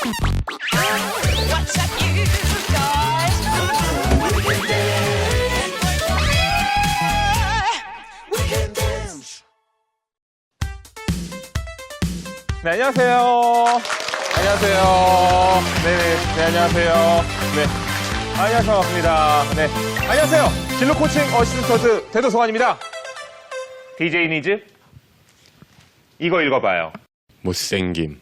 What's up, you guys? We can dance. 네, 안녕하세요. 안녕하세요. 네, 안녕하세요. 네. 안녕하세요. 반갑습니다. 네. 안녕하세요. 진로 코칭 어시스턴트 대도성환입니다. DJ 니즈, 이거 읽어봐요. 못생김.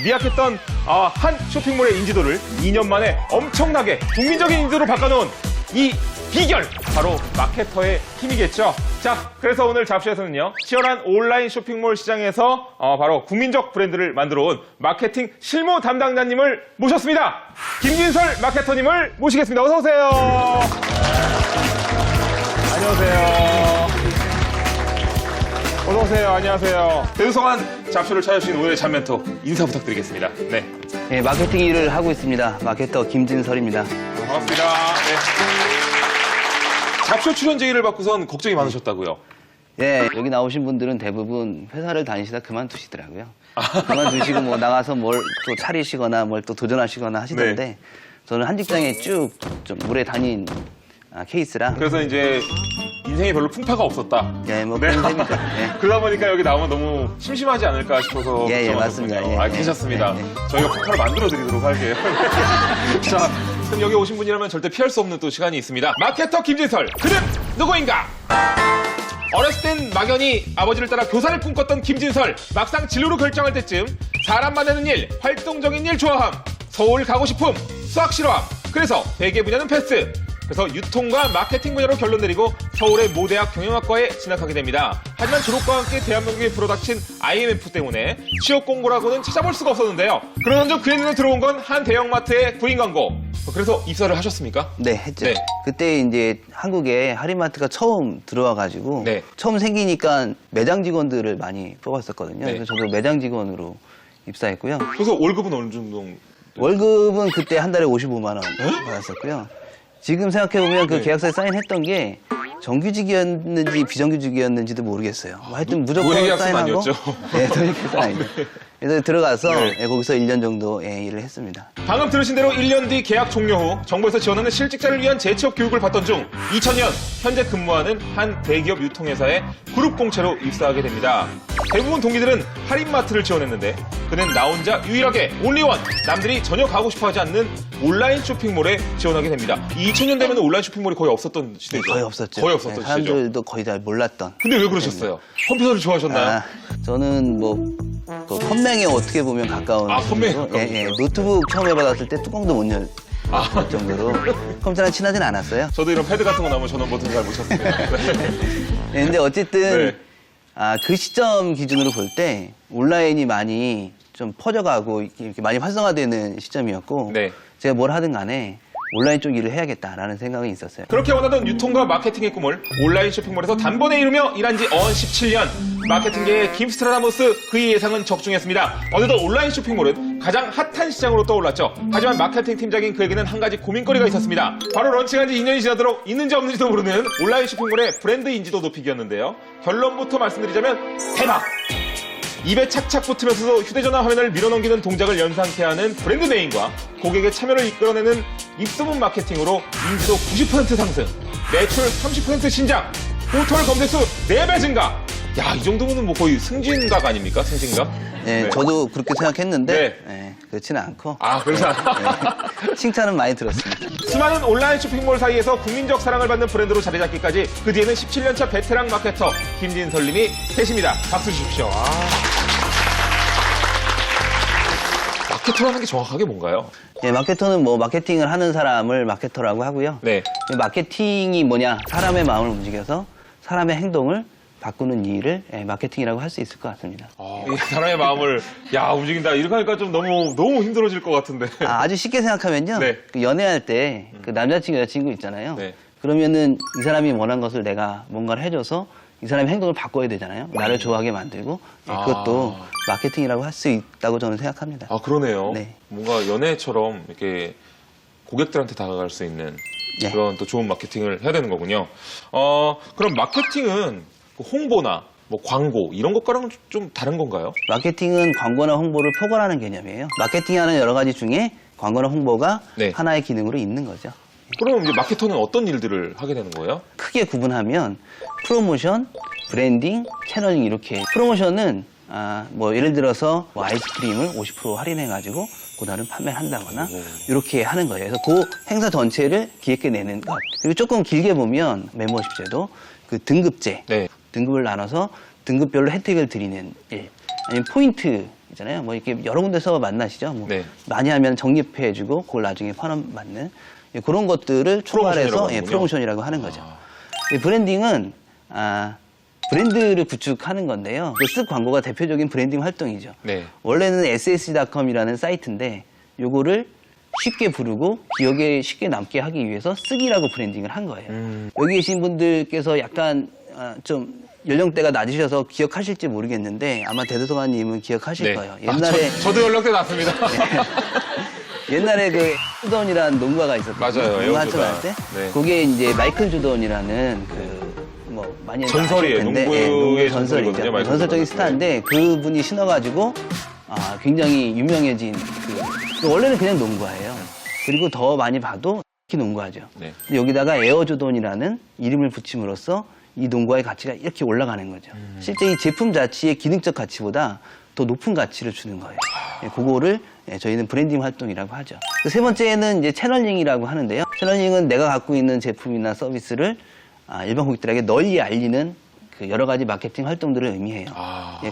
미약했던 한 쇼핑몰의 인지도를 2년 만에 엄청나게 국민적인 인지도로 바꿔놓은 이 비결, 바로 마케터의 힘이겠죠. 자, 그래서 오늘 잡쇼에서는요, 치열한 온라인 쇼핑몰 시장에서 바로 국민적 브랜드를 만들어온 마케팅 실무 담당자님을 모셨습니다. 김진설 마케터님을 모시겠습니다. 어서 오세요. 안녕하세요. 어서 오세요. 안녕하세요. 대도성한 잡쇼를 찾아주신 오늘의 잠멘토 인사 부탁드리겠습니다. 네. 네, 마케팅 일을 하고 있습니다. 마케터 김진설입니다. 반갑습니다. 네. 잡쇼 출연 제의를 받고선 걱정이 많으셨다고요? 네, 여기 나오신 분들은 대부분 회사를 다니시다 그만두시더라고요. 그만두시고 뭐 나가서 뭘 또 차리시거나 뭘 또 도전하시거나 하시던데 네. 저는 한 직장에 쭉 좀 오래 다닌 케이스라. 그래서 이제 인생에 별로 풍파가 없었다. 네, 뭐 네. 그런 셈이죠. 네. 그러다 보니까 여기 나오면 너무 심심하지 않을까 싶어서 예, 걱정하셨군요. 맞습니다. 예, 괜찮습니다. 예, 저희가 풍파를 만들어드리도록 할게요. 자, 그럼 여기 오신 분이라면 절대 피할 수 없는 또 시간이 있습니다. 마케터 김진설, 그는 누구인가? 어렸을 땐 막연히 아버지를 따라 교사를 꿈꿨던 김진설. 막상 진로로 결정할 때쯤 사람 만나는 일, 활동적인 일 좋아함, 서울 가고 싶음, 수학 싫어함. 그래서 대개 분야는 패스. 그래서 유통과 마케팅 분야로 결론 내리고 서울의 모대학 경영학과에 진학하게 됩니다. 하지만 졸업과 함께 대한민국에 불어닥친 IMF 때문에 취업 공고라고는 찾아볼 수가 없었는데요. 그러던 중 그의 눈에 들어온 건 한 대형마트의 구인 광고. 그래서 입사를 하셨습니까? 네, 했죠. 네. 그때 이제 한국에 할인마트가 처음 들어와가지고 네. 처음 생기니까 매장 직원들을 많이 뽑았었거든요. 네. 그래서 저도 매장 직원으로 입사했고요. 그래서 월급은 어느 정도? 월급은 그때 한 달에 55만 원 받았었고요. 지금 생각해보면 그 네. 계약서에 사인했던 게 정규직이었는지 비정규직이었는지도 모르겠어요. 뭐 하여튼 무조건 노예계약서는 사인하고. 아니었죠? 네, 노예계약서는 아니죠. 그래서 들어가서 네. 거기서 1년 정도 일을 했습니다. 방금 들으신 대로 1년 뒤 계약 종료 후 정부에서 지원하는 실직자를 위한 재취업 교육을 받던 중 2000년 현재 근무하는 한 대기업 유통회사에 그룹 공채로 입사하게 됩니다. 대부분 동기들은 할인마트를 지원했는데 그는 나 혼자 유일하게 온리원, 남들이 전혀 가고 싶어하지 않는 온라인 쇼핑몰에 지원하게 됩니다. 2000년 되면 온라인 쇼핑몰이 거의 없었던 시대죠? 거의 없었죠. 거의 없었던 네, 시대죠. 사람들도 거의 잘 몰랐던. 근데 왜 그러셨어요? 컴퓨터를 좋아하셨나요? 저는 뭐 컴맹에 어떻게 보면 가까운. 컴맹에 정도로. 가까운 예, 노트북 처음에 받았을 때 뚜껑도 못 열 정도로 컴퓨터랑 친하진 않았어요. 저도 이런 패드 같은 거 나오면 전원 버튼 잘 못 쳤습니다. 네, 근데 어쨌든 네. 그 시점 기준으로 볼 때 온라인이 많이 좀 퍼져가고 이렇게 많이 활성화되는 시점이었고 네. 제가 뭘 하든 간에 온라인 쪽 일을 해야겠다라는 생각이 있었어요. 그렇게 원하던 유통과 마케팅의 꿈을 온라인 쇼핑몰에서 단번에 이루며 일한 지 17년. 마케팅계의 김스트라다모스 그의 예상은 적중했습니다. 어느덧 온라인 쇼핑몰은 가장 핫한 시장으로 떠올랐죠. 하지만 마케팅 팀장인 그에게는 한 가지 고민거리가 있었습니다. 바로 런칭한 지 2년이 지나도록 있는지 없는지도 모르는 온라인 쇼핑몰의 브랜드 인지도 높이기였는데요. 결론부터 말씀드리자면 대박! 입에 착착 붙으면서도 휴대전화 화면을 밀어넘기는 동작을 연상케 하는 브랜드 네임과 고객의 참여를 이끌어내는 입소문 마케팅으로 인지도 90% 상승, 매출 30% 신장, 포털 검색수 4배 증가. 야, 이 정도면 뭐 거의 승진각 아닙니까? 승진각? 네, 네. 저도 그렇게 생각했는데 네. 그렇지는 않고 그렇지 않아. 네, 칭찬은 많이 들었습니다. 수많은 온라인 쇼핑몰 사이에서 국민적 사랑을 받는 브랜드로 자리 잡기까지 그 뒤에는 17년차 베테랑 마케터 김진설님이 계십니다. 박수 주십시오. 마케터라는 게 정확하게 뭔가요? 네, 마케터는 뭐 마케팅을 하는 사람을 마케터라고 하고요. 네. 마케팅이 뭐냐? 사람의 마음을 움직여서 사람의 행동을 바꾸는 일을 마케팅이라고 할 수 있을 것 같습니다. 이 사람의 마음을 움직인다 이렇게 하니까 좀 너무 힘들어질 것 같은데. 아주 쉽게 생각하면요. 네. 그 연애할 때 그 남자친구 여자친구 있잖아요. 네. 그러면은 이 사람이 원한 것을 내가 뭔가를 해줘서 이 사람의 행동을 바꿔야 되잖아요. 나를 좋아하게 만들고 그것도 마케팅이라고 할 수 있다고 저는 생각합니다. 그러네요. 네. 뭔가 연애처럼 이렇게 고객들한테 다가갈 수 있는 네. 그런 또 좋은 마케팅을 해야 되는 거군요. 그럼 마케팅은 그 홍보나 뭐 광고 이런 것과는 좀 다른 건가요? 마케팅은 광고나 홍보를 포괄하는 개념이에요. 마케팅하는 여러 가지 중에 광고나 홍보가 네. 하나의 기능으로 있는 거죠. 그럼 이제 마케터는 어떤 일들을 하게 되는 거예요? 크게 구분하면 프로모션, 브랜딩, 채널링 이렇게. 프로모션은 뭐 예를 들어서 뭐 아이스크림을 50% 할인해가지고 그날은 판매를 한다거나 이렇게 하는 거예요. 그래서 그 행사 전체를 기획해 내는 것. 그리고 조금 길게 보면 멤버십 제도, 그 등급제, 네. 등급을 나눠서 등급별로 혜택을 드리는 일. 아니면 포인트 있잖아요. 뭐 이렇게 여러 군데서 만나시죠. 뭐 네. 많이 하면 적립해주고 그걸 나중에 환원 받는 그런 것들을 초월해서 하는군요. 프로모션이라고 하는 거죠. 이 브랜딩은 브랜드를 구축하는 건데요. 그 쓱 광고가 대표적인 브랜딩 활동이죠. 네. 원래는 ssc.com이라는 사이트인데 요거를 쉽게 부르고 기억에 쉽게 남게 하기 위해서 쓱이라고 브랜딩을 한 거예요. 여기 계신 분들께서 약간 좀 연령대가 낮으셔서 기억하실지 모르겠는데 아마 대도서관님은 기억하실 거예요. 옛날에 저도 연락대 났습니다. 옛날에 그 주던이라는 농가가 있었거든요. 맞아요. 농가 에어조다. 한참 할 때. 네. 그게 이제 마이클 주던이라는 뭐 많이 전설이에요. 아실 텐데, 농구의 농구 전설이거든요, 전설이죠. 마이클 전설적인 주던은. 스타인데 그분이 신어가지고 굉장히 유명해진 원래는 그냥 농구화예요. 그리고 더 많이 봐도 이렇게 농구하죠. 네. 근데 여기다가 에어조던이라는 이름을 붙임으로써 이 농구화의 가치가 이렇게 올라가는 거죠. 실제 이 제품 자체의 기능적 가치보다 더 높은 가치를 주는 거예요. 그거를 저희는 브랜딩 활동이라고 하죠. 그 세 번째는 이제 채널링이라고 하는데요. 채널링은 내가 갖고 있는 제품이나 서비스를 일반 고객들에게 널리 알리는 그 여러 가지 마케팅 활동들을 의미해요.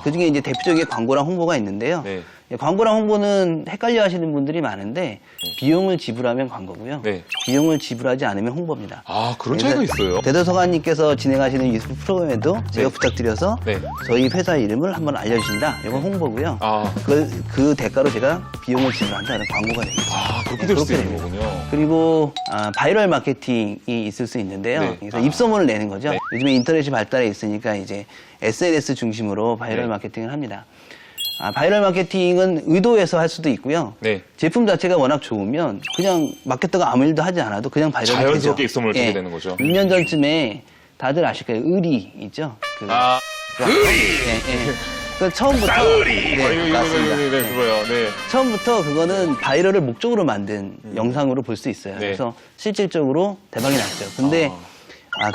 그 중에 이제 대표적인 광고랑 홍보가 있는데요. 네. 광고랑 홍보는 헷갈려 하시는 분들이 많은데 비용을 지불하면 광고고요. 네. 비용을 지불하지 않으면 홍보입니다. 그런 차이가 그래서 있어요. 대도서관님께서 진행하시는 유튜브 프로그램에도 제가 네. 부탁드려서 네. 저희 회사 이름을 한번 알려주신다. 이건 홍보고요. 그 대가로 제가 비용을 지불한다는 광고가 되겠죠. 그렇게 될 수 그렇게 있는 됩니다. 거군요. 그리고 바이럴 마케팅이 있을 수 있는데요. 네. 그래서 입소문을 내는 거죠. 네. 요즘에 인터넷이 발달해 있으니까 이제 SNS 중심으로 바이럴 네. 마케팅을 합니다. 바이럴 마케팅은 의도해서 할 수도 있고요. 네. 제품 자체가 워낙 좋으면 그냥 마케터가 아무 일도 하지 않아도 그냥 바이럴이 되죠. 자연스럽게 입소문을 타게 되는 거죠. 6년 전쯤에 다들 아실 거예요. 의리 있죠. 그 처음부터 네, 맞습니다. 네, 그거요. 네. 처음부터 그거는 바이럴을 목적으로 만든 영상으로 볼 수 있어요. 네. 그래서 실질적으로 대박이 났죠. 근데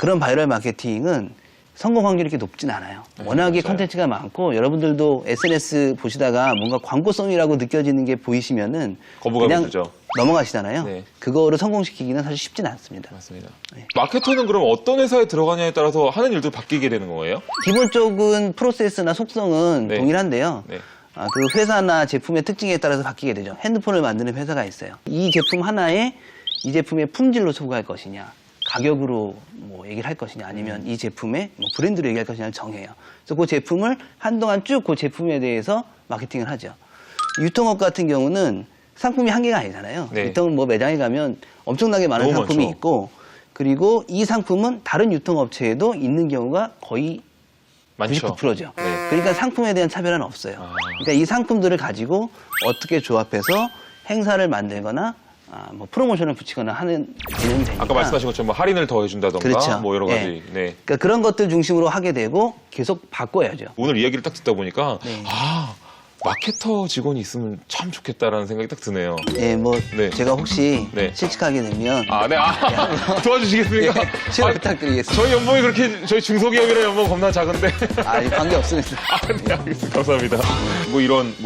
그런 바이럴 마케팅은 성공 확률이 이렇게 높진 않아요. 워낙에 맞아요. 컨텐츠가 많고 여러분들도 SNS 보시다가 뭔가 광고성이라고 느껴지는 게 보이시면은 거부감이 그냥 들죠. 넘어가시잖아요. 네. 그거를 성공시키기는 사실 쉽진 않습니다. 맞습니다. 네. 마케터는 그럼 어떤 회사에 들어가냐에 따라서 하는 일도 바뀌게 되는 거예요? 기본적인 프로세스나 속성은 네. 동일한데요. 네. 그 회사나 제품의 특징에 따라서 바뀌게 되죠. 핸드폰을 만드는 회사가 있어요. 이 제품 하나에 이 제품의 품질로 소구할 것이냐, 가격으로 뭐 얘기를 할 것이냐, 아니면 이 제품의 뭐 브랜드로 얘기할 것이냐를 정해요. 그래서 그 제품을 한동안 쭉 그 제품에 대해서 마케팅을 하죠. 유통업 같은 경우는 상품이 한계가 아니잖아요. 네. 유통 뭐 매장에 가면 엄청나게 많은 너무 상품이 많죠. 있고, 그리고 이 상품은 다른 유통업체에도 있는 경우가 거의 많죠. 99%죠. 네. 그러니까 상품에 대한 차별화는 없어요. 그러니까 이 상품들을 가지고 어떻게 조합해서 행사를 만들거나 뭐 프로모션을 붙이거나 하는 개념이 되니까. 아까 말씀하신 것처럼 뭐 할인을 더 해준다던가 그렇죠. 뭐 여러 예. 가지. 네. 그러니까 그런 것들 중심으로 하게 되고 계속 바꿔야죠. 오늘 이야기를 딱 듣다 보니까 네. 마케터 직원이 있으면 참 좋겠다라는 생각이 딱 드네요. 예, 뭐 네. 제가 혹시 네. 실직하게 되면 도와주시겠습니까? 지원 부탁드리겠습니다. 저희 연봉이 그렇게 저희 중소기업이라 연봉 겁나 작은데. 관계 없습니다. 네, 알겠습니다. 감사합니다. 뭐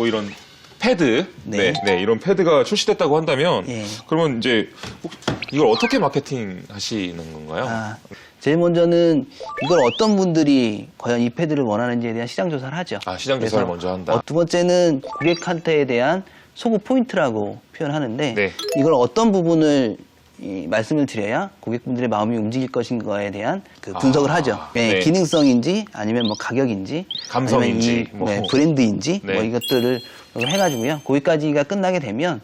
이런 패드, 네. 이런 패드가 출시됐다고 한다면, 예. 그러면 이제 이걸 어떻게 마케팅 하시는 건가요? 제일 먼저는 이걸 어떤 분들이 과연 이 패드를 원하는지에 대한 시장 조사를 하죠. 시장 조사를 그래서 먼저 한다. 두 번째는 고객한테에 대한 소구 포인트라고 표현하는데 네. 이걸 어떤 부분을 말씀을 드려야 고객분들의 마음이 움직일 것인가에 대한 그 분석을 하죠. 네. 기능성인지 아니면 뭐 가격인지 감성인지, 아니면 뭐. 브랜드인지 네. 뭐 이것들을 해가지고요. 거기까지가 끝나게 되면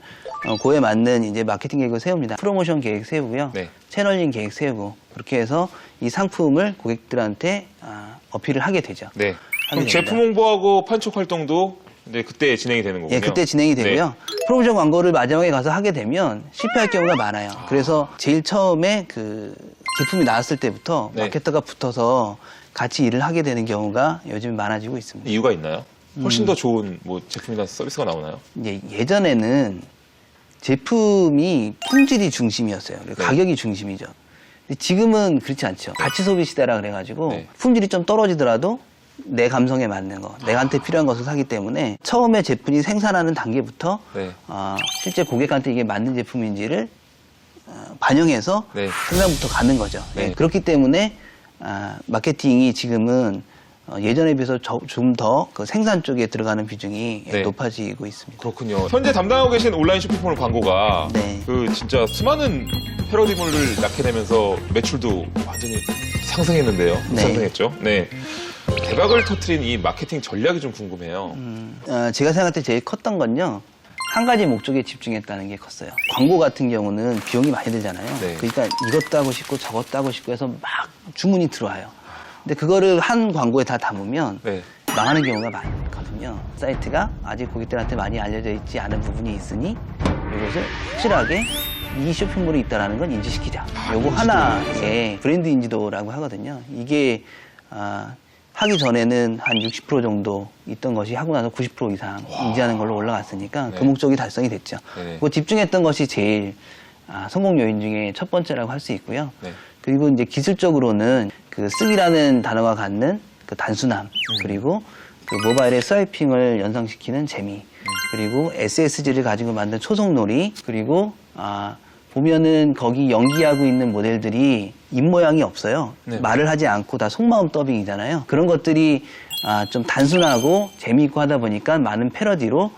그에 맞는 이제 마케팅 계획을 세웁니다. 프로모션 계획 세우고요. 네. 채널링 계획 세우고 그렇게 해서 이 상품을 고객들한테 어필을 하게 되죠. 네. 그럼 하게 제품 됩니다. 홍보하고 판촉 활동도 네, 그때 진행이 되는 거군요. 예, 그때 진행이 되고요. 네. 프로모션 광고를 마지막에 가서 하게 되면 실패할 경우가 많아요. 그래서 제일 처음에 그 제품이 나왔을 때부터 네. 마케터가 붙어서 같이 일을 하게 되는 경우가 요즘 많아지고 있습니다. 이유가 있나요? 훨씬 더 좋은 뭐 제품이나 서비스가 나오나요? 이제 예전에는 제품이 품질이 중심이었어요. 그리고 네. 가격이 중심이죠. 근데 지금은 그렇지 않죠. 가치 소비 시대라 그래가지고 네. 품질이 좀 떨어지더라도 내 감성에 맞는 거, 내한테 필요한 것을 사기 때문에 처음에 제품이 생산하는 단계부터 네. 실제 고객한테 이게 맞는 제품인지를 반영해서 네. 생산부터 가는 거죠. 네. 그렇기 때문에 마케팅이 지금은 예전에 비해서 좀 더 그 생산 쪽에 들어가는 비중이 네. 높아지고 있습니다. 그렇군요. 현재 담당하고 계신 온라인 쇼핑몰 광고가 네. 그 진짜 수많은 패러디물을 낳게 되면서 매출도 완전히 상승했는데요. 네. 상승했죠. 네. 대박을 터트린 이 마케팅 전략이 좀 궁금해요. 제가 생각할 때 제일 컸던 건요. 한 가지 목적에 집중했다는 게 컸어요. 광고 같은 경우는 비용이 많이 들잖아요. 네. 그러니까 이것도 하고 싶고 저것도 하고 싶고 해서 막 주문이 들어와요. 근데 그거를 한 광고에 다 담으면 네. 망하는 경우가 많거든요. 사이트가 아직 고객들한테 많이 알려져 있지 않은 부분이 있으니 이것을 확실하게 이 쇼핑몰이 있다는 건 인지시키자. 요거 하나의 브랜드 인지도라고 하거든요. 이게 하기 전에는 한 60% 정도 있던 것이 하고 나서 90% 이상 인지하는 걸로 올라갔으니까 네. 그 목적이 달성이 됐죠. 네. 그 집중했던 것이 제일 성공 요인 중에 첫 번째라고 할 수 있고요. 네. 그리고 이제 기술적으로는 그 쓱이라는 단어가 갖는 그 단순함, 그리고 그 모바일의 스와이핑을 연상시키는 재미, 그리고 SSG를 가지고 만든 초성놀이, 그리고 보면은 거기 연기하고 있는 모델들이 입모양이 없어요. 네. 말을 하지 않고 다 속마음 더빙이잖아요. 그런 것들이 좀 단순하고 재미있고 하다 보니까 많은 패러디로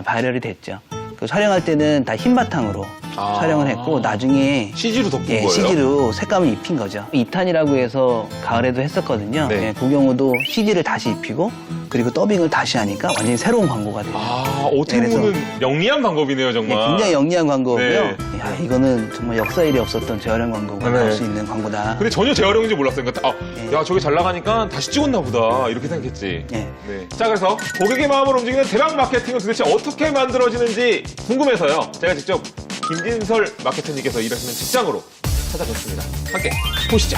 바이럴이 됐죠. 그 촬영할 때는 다 흰 바탕으로 촬영을 했고 나중에 CG로 덮은 거예요? CG로 색감을 입힌 거죠. 2탄이라고 해서 가을에도 했었거든요. 네. 그 경우도 CG를 다시 입히고 그리고 더빙을 다시 하니까 완전히 새로운 광고가 돼요. 어떻게 그래서- 보면 영리한 방법이네요, 정말. 굉장히 영리한 광고고요. 네. 야, 이거는 정말 역사 일에 없었던 재활용 광고가 네. 나올 수 있는 광고다. 근데 전혀 재활용인지 몰랐어요. 그러니까 네. 야, 저게 잘 나가니까 다시 찍었나 보다. 이렇게 생각했지. 네. 네. 자, 그래서 고객의 마음을 움직이는 대박 마케팅은 도대체 어떻게 만들어지는지 궁금해서요. 제가 직접 김진설 마케터님께서 일하시는 직장으로 찾아뵙습니다. 함께 보시죠.